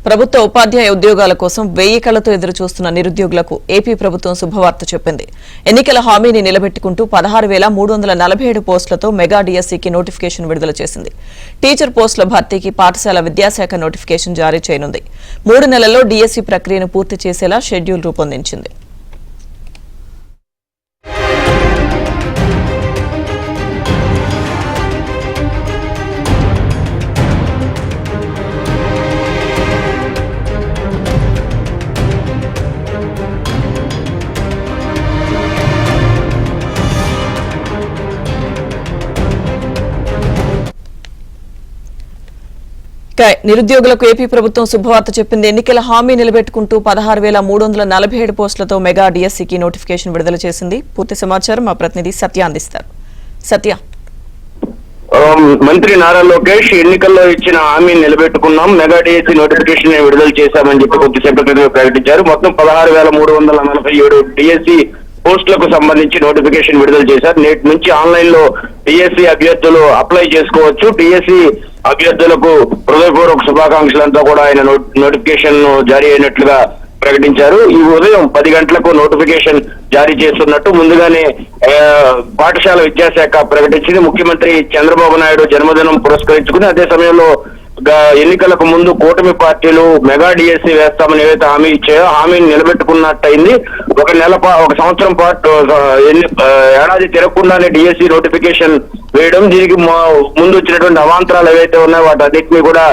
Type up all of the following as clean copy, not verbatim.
ప్రభుత్వ ఉపాధ్యాయ ఉద్యోగాల కోసం 1000 కళ్లతో ఎదురు చూస్తున్న నిరుద్యోగులకు ఏపీ ప్రభుత్వం శుభవార్త చెప్పింది. ఎన్నికల హామీని నిలబెట్టుకుంటూ 16,347 పోస్టులతో మెగా డిఎస్సికి నోటిఫికేషన్ విడుదల చేసింది. టీచర్ పోస్టుల భర్తీకి పాఠశాల విద్యాశాఖ నోటిఫికేషన్ జారీ చేయనుంది. 3 నెలల్లో డిఎస్సి ప్రక్రియను పూర్తి చేసేలా షెడ్యూల్ రూపొందించింది. నిరుద్యోగులకు ఏపీ ప్రభుత్వం శుభవార్త చెప్పింది. ఎన్నికల హామీ నిలబెట్టుకుంటూ 16,347 పోస్టులతో మెగా డిఎస్సికి నోటిఫికేషన్ విడుదల చేసింది. పూర్తి సమాచారం మా ప్రతినిధి సత్య అందిస్తారు. సత్య, మంత్రి నారా లోకేష్ ఎన్నికల్లో ఇచ్చిన హామీని నిలబెట్టుకున్నాం, మెగా డిఎస్సి నోటిఫికేషన్ విడుదల చేశామని చెప్పి కొద్దిసేపటి క్రితం ప్రకటించారు. మొత్తం 16,347 డిఎస్సి పోస్టులకు సంబంధించి నోటిఫికేషన్ విడుదల చేశారు. నేటి నుంచి ఆన్లైన్ లో డిఎస్సి అభ్యర్థులు అప్లై చేసుకోవచ్చు. డిఎస్సి అభ్యర్థులకు హృదయపూర్వక శుభాకాంక్షలంతా కూడా ఆయన నోటిఫికేషన్ జారీ అయినట్లుగా ప్రకటించారు. ఈ ఉదయం 10 గంటలకు నోటిఫికేషన్ జారీ చేస్తున్నట్టు ముందుగానే పాఠశాల విద్యాశాఖ ప్రకటించింది. ముఖ్యమంత్రి చంద్రబాబు నాయుడు జన్మదినం పురస్కరించుకుని అదే సమయంలో ఎన్నికలకు ముందు కూటమి పార్టీలు మెగా డిఎస్సి వేస్తామని ఏవైతే హామీ ఇచ్చాయో హామీని నిలబెట్టుకున్నట్టయింది. ఒక సంవత్సరం పాటు ఏడాది తిరగకుండానే డిఎస్సి నోటిఫికేషన్ వేయడం, దీనికి ముందు వచ్చినటువంటి అవాంతరాలు ఏవైతే ఉన్నాయో వాటి అన్నింటినీ కూడా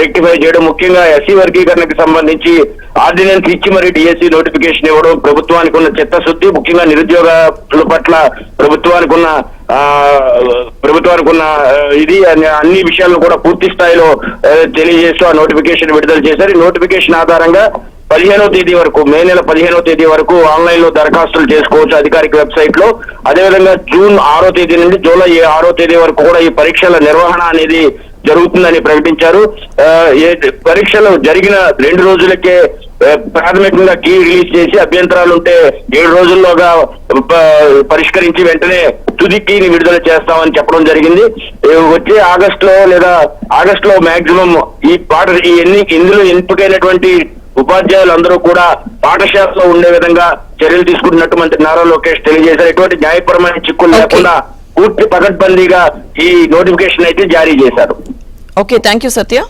రెక్టిఫై చేయడం, ముఖ్యంగా ఎస్సీ వర్గీకరణకు సంబంధించి ఆర్డినెన్స్ ఇచ్చి మరి డిఎస్సి నోటిఫికేషన్ ఇవ్వడం, ప్రభుత్వానికి ఉన్న చిత్తశుద్ధి, ముఖ్యంగా నిరుద్యోగుల పట్ల ప్రభుత్వానికి ఉన్న ఇది అన్ని విషయాలను కూడా పూర్తి స్థాయిలో తెలియజేస్తూ ఆ నోటిఫికేషన్ విడుదల చేశారు. ఈ నోటిఫికేషన్ ఆధారంగా 15వ తేదీ వరకు, మే నెల 15వ తేదీ వరకు ఆన్లైన్ లో దరఖాస్తులు చేసుకోవచ్చు అధికారిక వెబ్సైట్ లో. అదేవిధంగా జూన్ 6వ తేదీ నుండి జూలై 6వ తేదీ వరకు కూడా ఈ పరీక్షల నిర్వహణ అనేది జరుగుతుందని ప్రకటించారు. పరీక్షలు జరిగిన 2 రోజులకే ప్రాథమికంగా కీ రిలీజ్ చేసి అభ్యంతరాలు ఉంటే 7 రోజుల్లోగా పరిష్కరించి వెంటనే తుది కీని విడుదల చేస్తామని చెప్పడం జరిగింది. వచ్చే ఆగస్టులో మాక్సిమం ఇందులో ఎంపికైనటువంటి ఉపాధ్యాయులందరూ కూడా పాఠశాలలో ఉండే విధంగా చర్యలు తీసుకుంటున్నట్టు మంత్రి నారా లోకేష్ తెలియజేశారు. ఎటువంటి న్యాయపరమైన చిక్కులు లేకుండా పూర్తి పకడ్బందీగా ఈ నోటిఫికేషన్ అయితే జారీ చేశారు. Okay, thank you Satya.